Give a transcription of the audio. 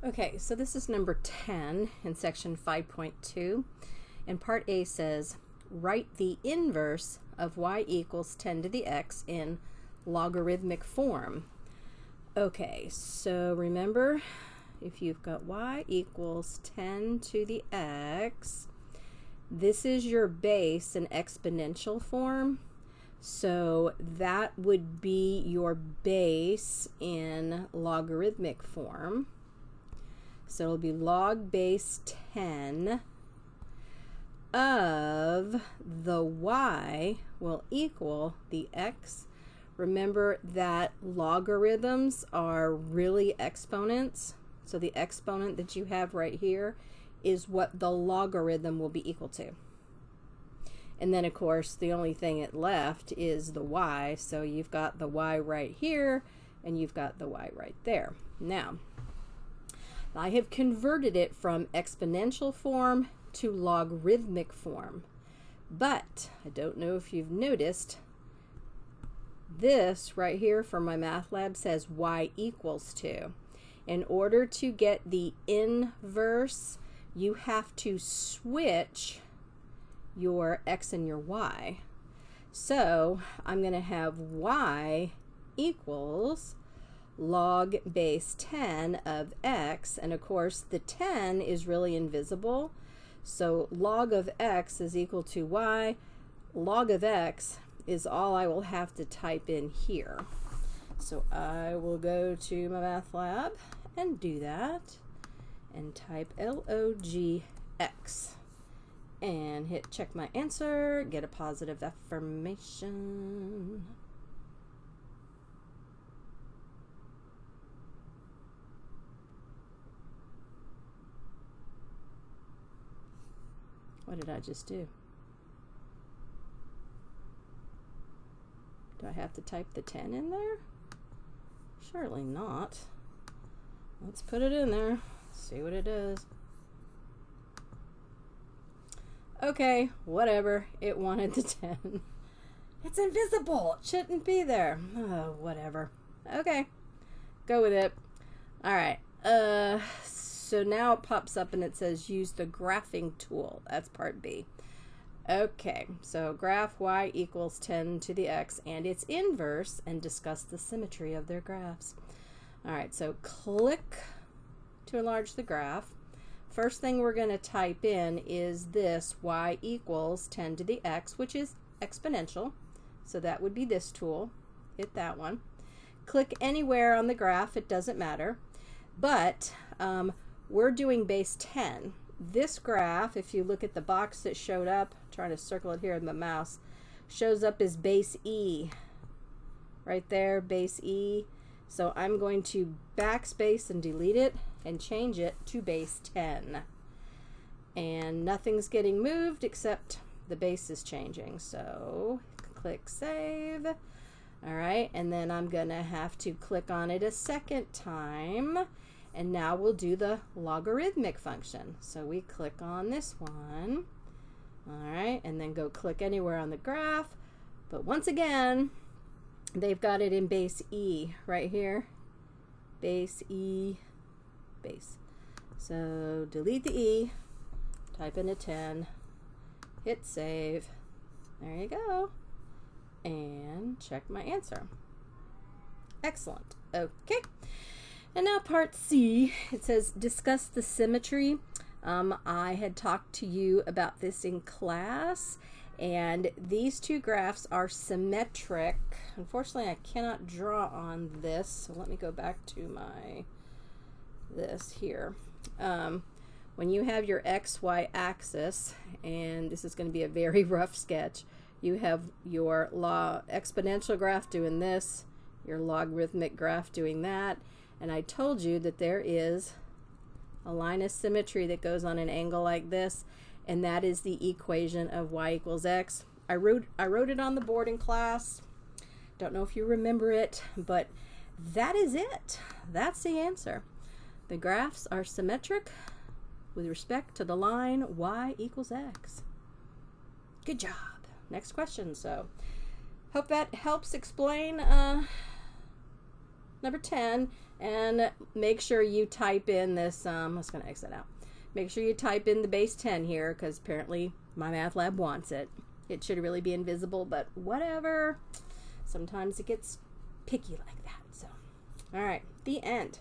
Okay, so this is number 10 in section 5.2, and part A says, write the inverse of y equals 10 to the x in logarithmic form. Okay, so remember, if you've got y equals 10 to the x, this is your base in exponential form. So that would be your base in logarithmic form. So it'll be log base 10 of the y will equal the x. Remember that logarithms are really exponents. So the exponent that you have right here is what the logarithm will be equal to. And then, of course, the only thing it left is the y. So you've got the y right here, and you've got the y right there. Now, I have converted it from exponential form to logarithmic form. But I don't know if you've noticed, this right here for my math lab says y equals 2. In order to get the inverse, you have to switch your x and your y. So I'm going to have y equals log base 10 of x, and of course the 10 is really invisible, so log of x is equal to y. Log of x is all I will have to type in here. So I will go to my math lab and do that and type LOGX and hit check my answer, get a positive affirmation. What did I just do? Do I have to type the 10 in there? Surely not. Let's put it in there, see what it does. Okay, whatever, it wanted the 10. It's invisible, it shouldn't be there. Oh, whatever. Okay, go with it. All right, so now it pops up and it says use the graphing tool. That's part B. Okay, so graph y equals 10 to the x and its inverse and discuss the symmetry of their graphs. All right, so click to enlarge the graph. First thing we're going to type in is this y equals 10 to the x, which is exponential. So that would be this tool. Hit that one. Click anywhere on the graph, it doesn't matter. But we're doing base 10. This graph, if you look at the box that showed up, I'm trying to circle it here with my mouse, shows up as base E. Right there, base E. So I'm going to backspace and delete it and change it to base 10. And nothing's getting moved except the base is changing. So click save. All right, and then I'm going to have to click on it a second time. And now we'll do the logarithmic function. So we click on this one. All right, and then go click anywhere on the graph. But once again, they've got it in base E right here. Base E, base. So delete the E, type in a 10, hit save. There you go. And check my answer. Excellent. Okay. And now part C, it says discuss the symmetry. I had talked to you about this in class, and these two graphs are symmetric. Unfortunately, I cannot draw on this, so let me go back to this here. When you have your XY axis, and this is going to be a very rough sketch, you have your exponential graph doing this, your logarithmic graph doing that, and I told you that there is a line of symmetry that goes on an angle like this, and that is the equation of y equals x. I wrote it on the board in class. Don't know if you remember it, but that is it. That's the answer. The graphs are symmetric with respect to the line y equals x. Good job. Next question. So hope that helps explain number 10. And make sure you type in this, I'm just going to exit out. Make sure you type in the base 10 here, because apparently my math lab wants it. It should really be invisible, but whatever. Sometimes it gets picky like that. So, all right, the end.